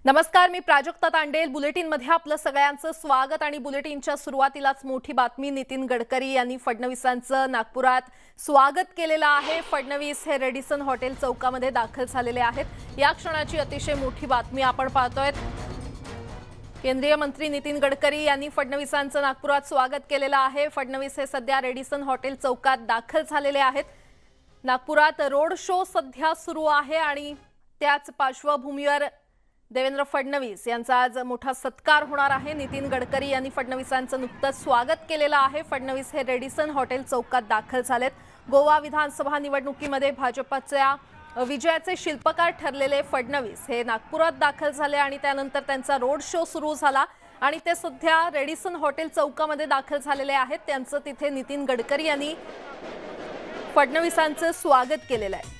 नमस्कार, मी प्राजक्ता तांडेल। बुलेटिनमध्ये आपलं सगळ्यांचं स्वागत। आणि बुलेटिनच्या सुरुवातीलाच मोठी बातमी, नितीन गडकरी यांनी फडणवीसांचं नागपुरात स्वागत केलेलं आहे। फडणवीस हे रेडिसन हॉटेल चौकामध्ये दाखल झालेले आहेत। या क्षणाची अतिशय मोठी बातमी आपण पाहतोय। केंद्रीय मंत्री नितीन गडकरी यांनी फडणवीसांचं नागपुरात स्वागत केलेलं आहे। फडणवीस हे सध्या रेडिसन हॉटेल चौकात दाखल झालेले आहेत। नागपुरात रोड शो सध्या सुरू आहे आणि त्याच पार्श्वभूमीवर देवेंद्र फडणवीस यांचा आज मोठा सत्कार होणार आहे। नितीन गडकरी यांनी फडणवीसांचं नुकतंच स्वागत केलेलं आहे। फडणवीस हे रेडिसन हॉटेल चौकात दाखल झालेत। गोवा विधानसभा निवडणुकीमध्ये भाजपच्या विजयाचे शिल्पकार ठरलेले फडणवीस हे नागपुरात दाखल झाले आणि त्यानंतर त्यांचा रोड शो सुरू झाला आणि ते सध्या रेडिसन हॉटेल चौकामध्ये दाखल झालेले आहेत। त्यांचं तिथे नितीन गडकरी यांनी फडणवीसांचं स्वागत केलेलं आहे।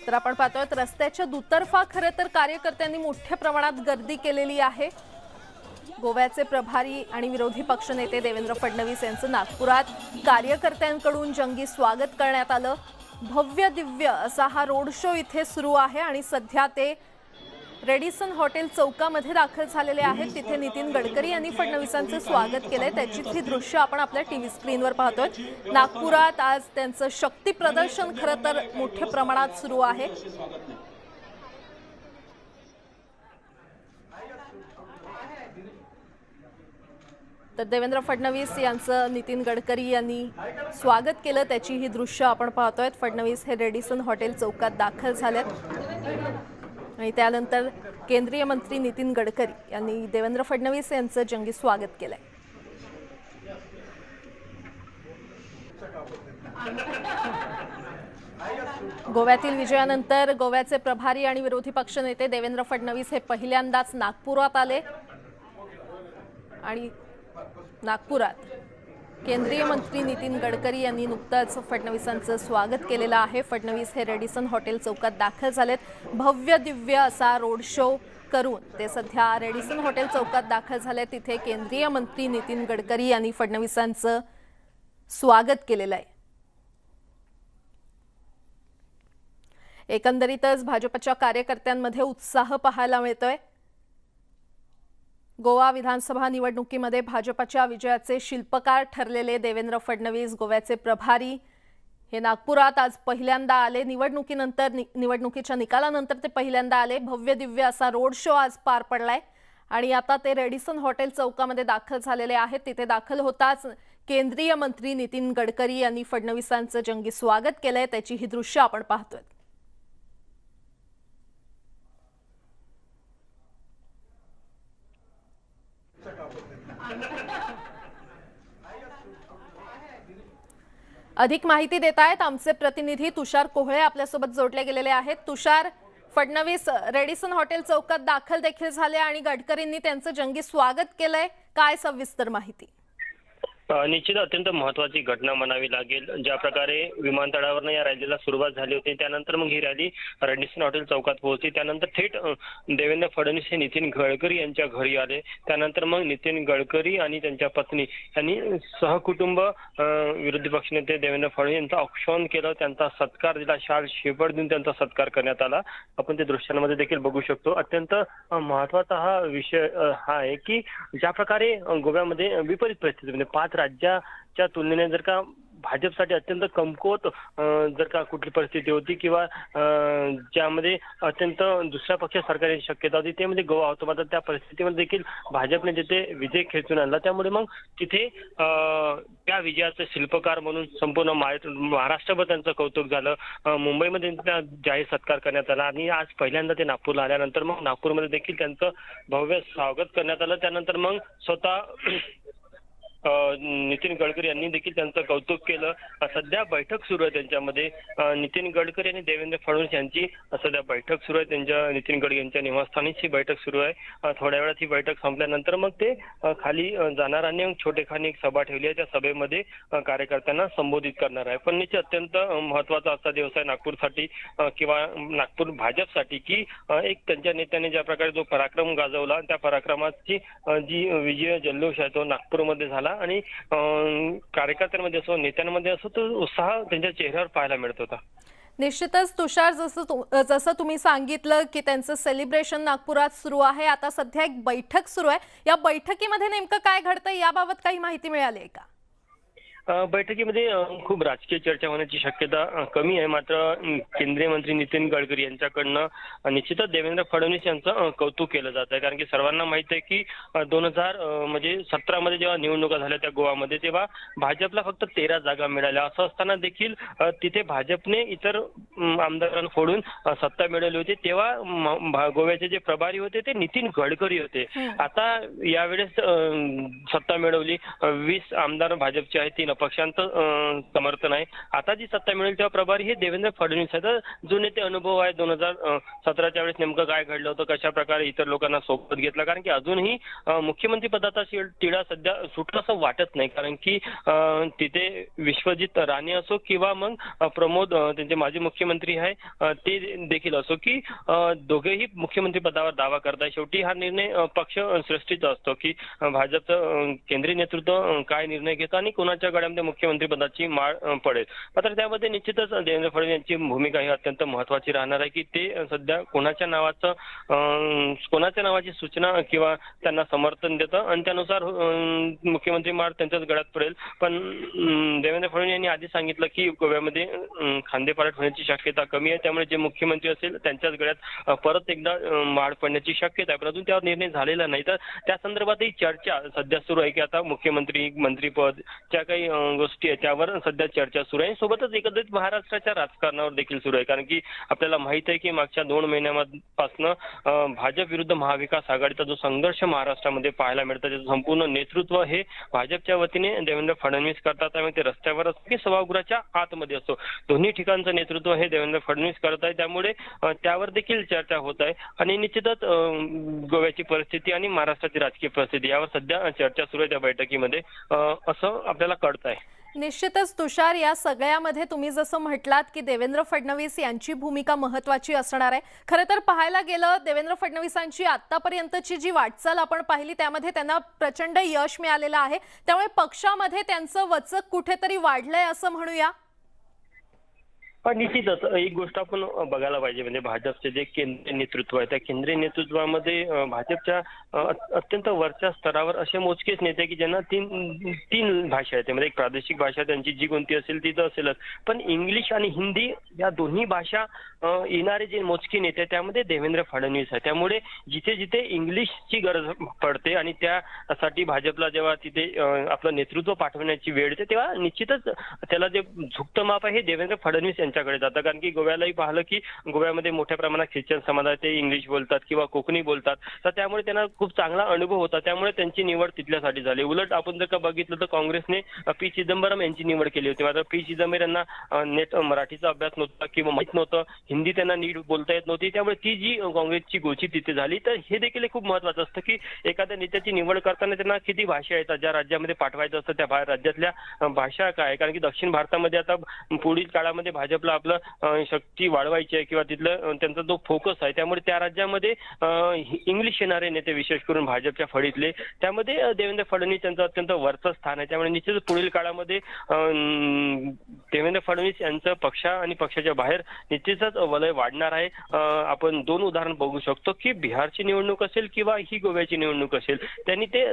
तर आपण पाहतोय रस्त्याच्या दुतर्फा खरं तर कार्यकर्त्यांनी मोठ्या प्रमाणात गर्दी केलेली आहे। गोव्याचे प्रभारी आणि विरोधी पक्षनेते देवेंद्र फडणवीस यांचं नागपुरात कार्यकर्त्यांकडून जंगी स्वागत करण्यात आलं। भव्य दिव्य असा हा रोड शो इथे सुरू आहे आणि सध्या ते रेडिसन हॉटेल चौकामध्ये दाखल झालेले आहेत। तिथे नितीन गडकरी यांनी फडणवीसांचं स्वागत केलंय। त्याचीच ही दृश्य आपण आपल्या टीव्ही स्क्रीनवर पाहतोय। नागपुरात आज त्यांचं शक्ती प्रदर्शन खरं तर मोठ्या प्रमाणात सुरू आहे। तर देवेंद्र फडणवीस यांचं नितीन गडकरी यांनी स्वागत केलं, त्याची ही दृश्य आपण पाहतोय। फडणवीस हे रेडिसन हॉटेल चौकात दाखल झालेत आणि त्यानंतर केंद्रीय मंत्री नितीन गडकरी यांनी देवेंद्र फडणवीस यांचं जंगी स्वागत केलंय। गोव्यातील विजयानंतर गोव्याचे प्रभारी आणि विरोधी पक्षनेते देवेंद्र फडणवीस हे पहिल्यांदाच नागपुरात आले आणि नागपुरात केंद्रीय मंत्री नितीन गडकरी यांनी नुकतंच फडणवीसांचं स्वागत केलेलं आहे। फडणवीस हे रेडिसन हॉटेल चौकात दाखल झालेत। भव्य दिव्य असा रोड शो करून ते सध्या रेडिसन हॉटेल चौकात दाखल झाले। तिथे केंद्रीय मंत्री नितीन गडकरी यांनी फडणवीसांचं स्वागत केलेलं आहे। एकंदरीतच भाजपच्या कार्यकर्त्यांमध्ये उत्साह पाहायला मिळतोय। गोवा विधानसभा निवडणुकीमध्ये भाजपच्या विजयाचे शिल्पकार ठरलेले देवेंद्र फडणवीस, गोव्याचे प्रभारी हे नागपुरात आज पहिल्यांदा आले। निवडणुकीच्या निकालानंतर ते पहिल्यांदा आले। भव्य दिव्य असा रोड शो आज पार पडलाय आणि आता ते रेडिसन हॉटेल चौकामध्ये दाखल झालेले आहेत। तिथे दाखल होताच केंद्रीय मंत्री नितीन गडकरी यांनी फडणवीसांचं जंगी स्वागत केलंय। त्याची ही दृश्य आपण पाहतोय। अधिक माहिती देत आहेत आमचे प्रतिनिधी तुषार कोहळे आपल्यासोबत जोडले गेलेले आहेत। तुषार, फडणवीस रेडिसन हॉटेल चौकात दाखल देखील झाले आणि गडकरींनी त्यांचं जंगी स्वागत केलंय, काय सविस्तर माहिती? निश्चित अत्यंत महत्त्वाची घटना म्हणावी लागेल। ज्या प्रकारे विमानतळावरून या रॅलीला सुरुवात झाली होती, त्यानंतर मग ही रॅली रेडिसन हॉटेल चौकात पोहोचली। त्यानंतर थेट देवेंद्र फडणवीस हे नितीन गडकरी यांच्या घरी आले। त्यानंतर मग नितीन गडकरी आणि त्यांच्या पत्नी यांनी सहकुटुंब विरोधी पक्षनेते देवेंद्र फडणवीस यांचं औक्षण केलं, त्यांचा सत्कार दिला, शाल शेपट देऊन त्यांचा सत्कार करण्यात आला। आपण ते दृश्यांमध्ये देखील बघू शकतो। अत्यंत महत्त्वाचा हा विषय हा आहे की ज्या प्रकारे गोव्यामध्ये विपरीत परिस्थिती म्हणजे 5 राज्याच्या तुलनेने जर का भाजपसाठी अत्यंत कमकुवत जर का कुठली परिस्थिती होती किंवा ज्यामध्ये अत्यंत दुसऱ्या पक्ष सरकारची शक्यता होती, ते म्हणजे गोवा होतं। मात्र त्या परिस्थितीमध्ये देखील भाजपने जिथे विजय खेचून आणला, त्यामुळे मग तिथे त्या विजयाचे शिल्पकार म्हणून संपूर्ण महाराष्ट्रभर त्यांचं कौतुक झालं। मुंबईमध्ये त्यांचा जाहीर सत्कार करण्यात आला आणि आज पहिल्यांदा ते नागपूरला आल्यानंतर मग नागपूरमध्ये देखील त्यांचं भव्य स्वागत करण्यात आलं। त्यानंतर मग स्वतः नितीन गडकरी यांनी देखील त्यांचं कौतुक केलं। सध्या बैठक सुरू आहे त्यांच्यामध्ये। नितीन गडकरी आणि देवेंद्र फडणवीस यांची सध्या बैठक सुरू आहे। त्यांच्या नितीन गडकरी यांच्या निवासस्थानीच ही बैठक सुरू आहे। थोड्या वेळात ही बैठक संपल्यानंतर मग ते खाली जाणार आणि छोटेखानी एक सभा ठेवली आहे। त्या सभेमध्ये कार्यकर्त्यांना संबोधित करणार आहे। पण निश्चित अत्यंत महत्त्वाचा असा दिवस आहे नागपूरसाठी किंवा नागपूर भाजपसाठी की एक त्यांच्या नेत्याने ज्या प्रकारे जो पराक्रम गाजवला, त्या पराक्रमाची जी विजय जल्लोष आहे तो नागपूरमध्ये झाला आणि कार्यकर्त्यांमध्ये असो नेत्यांमध्ये असो तो उत्साह त्यांच्या चेहऱ्यावर पाहायला मिळत होता। निश्चितच तुषार, जसं तुम्ही सांगितलं की त्यांचं सेलिब्रेशन नागपुरात सुरू आहे. आता सध्या एक बैठक सुरू आहे. या बैठकीमध्ये नेमकं काय घडतंय याबाबत काही माहिती मिळाली आहे का? बैठकीमध्ये खूप राजकीय चर्चा होण्याची शक्यता कमी आहे. मात्र केंद्रीय मंत्री नितीन गडकरी यांच्याकडनं निश्चितच देवेंद्र फडणवीस यांचं कौतुक केलं जात आहे. कारण की सर्वांना माहित आहे की 2000 म्हणजे 17 मध्ये जेव्हा निवडणुका झाल्या त्या गोवामध्ये, तेव्हा भाजपला फक्त 13 जागा मिळाल्या. असं असताना देखील तिथे भाजपने इतर आमदारांना फोडून सत्ता मिळवली होती. तेव्हा गोव्याचे जे प्रभारी होते ते नितीन गडकरी होते. आता यावेळेस सत्ता मिळवली. 20 आमदार भाजपचे आहेत, 3 पक्षांचं समर्थन आहे. आता जी सत्ता मिळेल तेव्हा प्रभारी हे देवेंद्र फडणवीस आहेत. जुने ते अनुभव आहे 2017च्या वेळेस नेमकं काय घडलं होतं, कशा प्रकारे इतर लोकांना सोबत घेतलं. कारण की अजूनही मुख्यमंत्री पदाचा तिढा सध्या सुटला असं वाटत नाही. कारण की तिथे विश्वजित राणे असो किंवा मग प्रमोद त्यांचे माजी मुख्यमंत्री आहे ते देखील असो, की दोघेही मुख्यमंत्री पदावर दावा करताय. शेवटी हा निर्णय पक्ष श्रेष्ठीचा असतो की भाजपचं केंद्रीय नेतृत्व काय निर्णय घेतं आणि कोणाच्या गळ्यामध्ये मुख्यमंत्री पदाची माळ पडेल. मात्र त्यामध्ये निश्चितच देवेंद्र फडणवीस यांची भूमिका ही अत्यंत महत्वाची राहणार आहे की ते सध्या कोणाच्या नावाची सूचना किंवा त्यांना समर्थन देतं आणि त्यानुसार मुख्यमंत्री माळ त्यांच्याच गळ्यात पडेल. पण देवेंद्र फडणवीस यांनी आधी सांगितलं की गोव्यामध्ये खांदेपालट होण्याची शक्यता कमी आहे. त्यामुळे जे मुख्यमंत्री असेल त्यांच्याच गळ्यात परत एकदा माळ पडण्याची शक्यता आहे. पण अजून त्यावर निर्णय झालेला नाही. तर त्या संदर्भातही चर्चा सध्या सुरू आहे की आता मुख्यमंत्री, मंत्रीपद ज्या काही गोष्टी आहेत त्यावर सध्या चर्चा सुरू आहे. सोबतच एकंदरीत महाराष्ट्राच्या राजकारणावर देखील सुरू आहे. कारण की आपल्याला माहित आहे की मागच्या 2 महिन्यांपासून भाजप विरुद्ध महाविकास आघाडीचा जो संघर्ष महाराष्ट्रामध्ये पाहायला मिळतं, त्याचं संपूर्ण नेतृत्व हे भाजपच्या वतीने देवेंद्र फडणवीस करतात. त्यामुळे ते रस्त्यावर असो की सभागृहाच्या आतमध्ये असो, दोन्ही ठिकाणचं नेतृत्व हे देवेंद्र फडणवीस करत आहे. त्यामुळे त्यावर देखील चर्चा होत आहे. आणि निश्चितच गोव्याची परिस्थिती आणि महाराष्ट्राची राजकीय परिस्थिती यावर सध्या चर्चा सुरू आहे त्या बैठकीमध्ये, असं आपल्याला कळत आहे. निश्चितच तुषार, या सगळ्यामध्ये तुम्ही जसं म्हटलात की देवेंद्र फडणवीस यांची भूमिका महत्त्वाची असणार आहे. खरं तर पाहायला गेलं देवेंद्र फडणवीसांची आतापर्यंतची जी वाटचाल आपण पाहिली त्यामध्ये त्यांना प्रचंड यश मिळालेलं आहे. त्यामुळे पक्षामध्ये त्यांचं वचक कुठेतरी वाढलंय असं म्हणूया. पण निश्चितच एक गोष्ट आपण बघायला पाहिजे, म्हणजे भाजपचे जे केंद्रीय नेतृत्व आहे त्या केंद्रीय नेतृत्वामध्ये भाजपच्या अत्यंत वरच्या स्तरावर असे मोजकेच नेते की ज्यांना तीन भाषा आहेत. त्यामध्ये एक प्रादेशिक भाषा त्यांची जी कोणती असेल ती तर असेलच, पण इंग्लिश आणि हिंदी या दोन्ही भाषा येणारे जे मोजके नेते त्यामध्ये देवेंद्र फडणवीस आहे. त्यामुळे जिथे जिथे इंग्लिशची गरज पडते आणि त्यासाठी भाजपला जेव्हा तिथे आपलं नेतृत्व पाठवण्याची वेळ येते तेव्हा निश्चितच त्याला जे झुकतं माप आहे हे देवेंद्र फडणवीस यांच्याकडे जातं. कारण की गोव्यालाही पाहिलं की गोव्यामध्ये मोठ्या प्रमाणात ख्रिश्चन समाज आहे, ते इंग्लिश बोलतात किंवा कोकणी बोलतात. तर त्यामुळे त्यांना खूप चांगला अनुभव होता. त्यामुळे त्यांची निवड तिथल्यासाठी झाली. उलट आपण जर का बघितलं तर काँग्रेसने पी चिदंबरम यांची निवड केली होती. मात्र पी चिदंबरम यांना नेट मराठीचा अभ्यास नव्हता किंवा माहीत नव्हतं, हिंदी त्यांना नीट बोलता येत नव्हती. त्यामुळे ती जी काँग्रेसची गोची तिथे झाली. तर हे देखील खूप महत्वाचं असतं की एखाद्या नेत्याची निवड करताना त्यांना किती भाषा येतात, ज्या राज्यामध्ये पाठवायचं असतं त्या राज्यातल्या भाषा काय. कारण की दक्षिण भारतामध्ये आता पुढील काळामध्ये भाजपला आपलं शक्ती वाढवायची आहे किंवा तिथलं त्यांचा जो फोकस आहे, त्यामुळे त्या राज्यामध्ये इंग्लिश येणारे नेते विशेष करून भाजपच्या फळीतले, त्यामध्ये देवेंद्र फडणवीस यांचं अत्यंत वरचं स्थान आहे. त्यामुळे निश्चितच पुढील काळामध्ये देवेंद्र फडणवीस यांचं पक्ष आणि पक्षाच्या बाहेर निश्चितच वलय वाढणार आहे. आपण 2 उदाहरण बघू शकतो की बिहारची निवडणूक असेल किंवा ही गोव्याची निवडणूक असेल, त्यांनी ते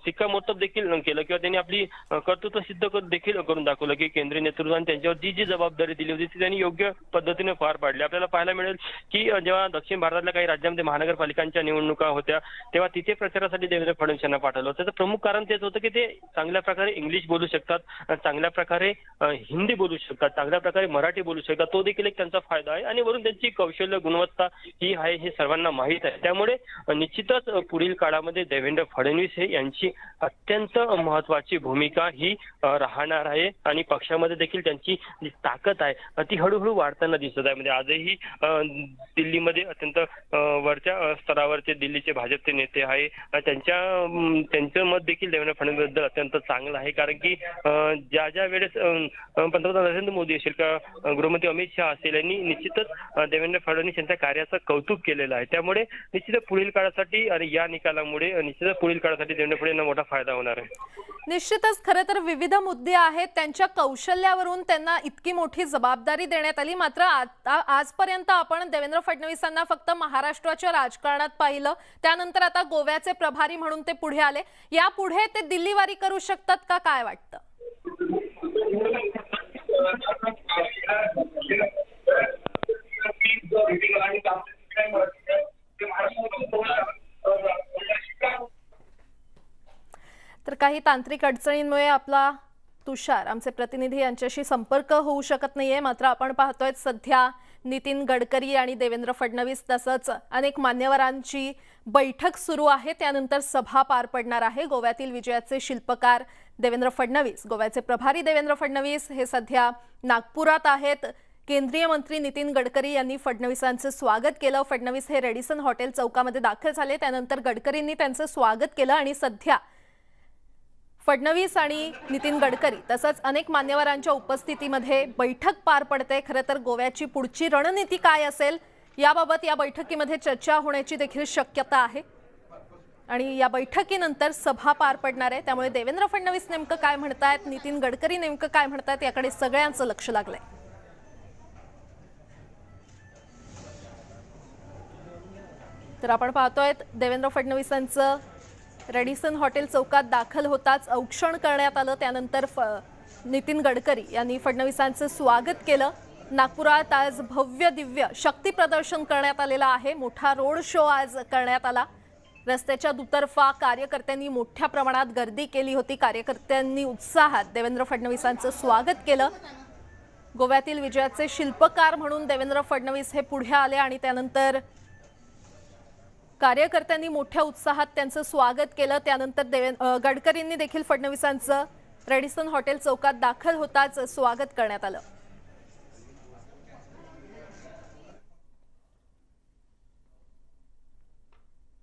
शिक्कामोर्तब देखील केलं किंवा त्यांनी आपली कर्तृत्व सिद्ध देखील करून दाखवलं की केंद्रीय नेतृत्वाने त्यांच्यावर जी जबाबदारी दिली होती ती त्यांनी योग्य पद्धतीने पार पाडली. आपल्याला पाहायला मिळेल की जेव्हा दक्षिण भारतातल्या काही राज्यांमध्ये महानगरपालिकांच्या निवडणुका होत्या तेव्हा तिथे प्रचारासाठी देवेंद्र फडणवीस यांना पाठवलं होतं. त्याचं प्रमुख कारण तेच होतं की ते चांगल्या प्रकारे इंग्लिश बोलू शकतात, चांगल्या प्रकारे हिंदी बोलू शकतात, चांगल्या प्रकारे मराठी बोलू शकतात. तो देखील एक त्यांचा फायदा आहे. आणि वरून त्यांची कौशल्य गुणवत्ता ही आहे हे सर्वांना माहीत आहे. त्यामुळे निश्चितच पुढील काळामध्ये देवेंद्र फडणवीस हे यांची अत्यंत महत्वाची भूमिका ही राहणार आहे. आणि पक्षामध्ये देखील त्यांची जी ताकद आहे ती हळूहळू वाढताना दिसत आहे. म्हणजे आजही दिल्लीमध्ये अत्यंत वरच्या स्तरावरचे दिल्लीचे भाजपचे नेते आहे. त्यांचं मत देखील देवेंद्र फडणवीसबद्दल अत्यंत चांगलं आहे, कारण की ज्या वेळेस पंतप्रधान नरेंद्र मोदी असेल का गृहमंत्री अमित शहा असेल यांनी निश्चितच देवेंद्र फडणवीस यांच्या कार्याचं कौतुक केलेलं आहे. त्यामुळे निश्चितच पुढील काळासाठी आणि या निकालामुळे निश्चितच पुढील काळासाठी देवेंद्र फडणवीस यांना मोठा फायदा होणार आहे. निश्चितच खरं तर विविध मुद्दे आहेत, त्यांच्या कौशल्यावरून त्यांना इतकी मोठी जबाबदारी देण्यात आली. मात्र आजपर्यंत आपण देवेंद्र फडणवीसांना फक्त महाराष्ट्राच्या राजकारणात पाहिलं, त्यानंतर आता गोव्याचे प्रभारी म्हणून ते पुढे आले. यापुढे ते दिल्लीवारी करू शकतात का, काय वाटतं? तर काही तांत्रिक अडचणींमुळे आपला तुषार आमचे प्रतिनिधी यांच्याशी संपर्क होऊ शकत नाहीये. मात्र आपण पाहतोय सध्या नितीन गडकरी आणि देवेंद्र फडणवीस तसंच अनेक मान्यवरांची बैठक सुरू आहे. त्यानंतर सभा पार पडणार आहे. गोव्यातील विजयाचे शिल्पकार देवेंद्र फडणवीस, गोव्याचे प्रभारी देवेंद्र फडणवीस हे सध्या नागपुरात आहेत. केंद्रीय मंत्री नितीन गडकरी यांनी फडणवीसांचं स्वागत केलं. फडणवीस हे रेडिसन हॉटेल चौकामध्ये दाखल झाले. त्यानंतर गडकरींनी त्यांचं स्वागत केलं आणि सध्या फडणवीस आणि नितीन गडकरी तसंच अनेक मान्यवरांच्या उपस्थितीमध्ये बैठक पार पडते. खरं तर गोव्याची पुढची रणनीती काय असेल याबाबत या बैठकीमध्ये चर्चा होण्याची देखील शक्यता आहे आणि या बैठकीनंतर सभा पार पडणार आहे. त्यामुळे देवेंद्र फडणवीस नेमकं काय म्हणतायत, नितीन गडकरी नेमकं काय म्हणतायत याकडे सगळ्यांचं लक्ष लागलंय. तर आपण पाहतोय देवेंद्र फडणवीसांचं रेडिसन हॉटेल चौकात दाखल होताच औक्षण करण्यात आलं. त्यानंतर नितीन गडकरी यांनी फडणवीसांचं स्वागत केलं. नागपुरात आज भव्य दिव्य शक्ती प्रदर्शन करण्यात आलेलं आहे. मोठा रोड शो आज करण्यात आला. रस्त्याच्या दुतर्फा कार्यकर्त्यांनी मोठ्या प्रमाणात गर्दी केली होती. कार्यकर्त्यांनी उत्साहात देवेंद्र फडणवीसांचं स्वागत केलं. गोव्यातील विजयाचे शिल्पकार म्हणून देवेंद्र फडणवीस हे पुढे आले आणि त्यानंतर कार्यकर्त्यांनी मोठ्या उत्साहात त्यांचं स्वागत केलं. त्यानंतर गडकरींनी देखील फडणवीसांचं रेडिसन हॉटेल चौकात दाखल होताच स्वागत करण्यात आलं.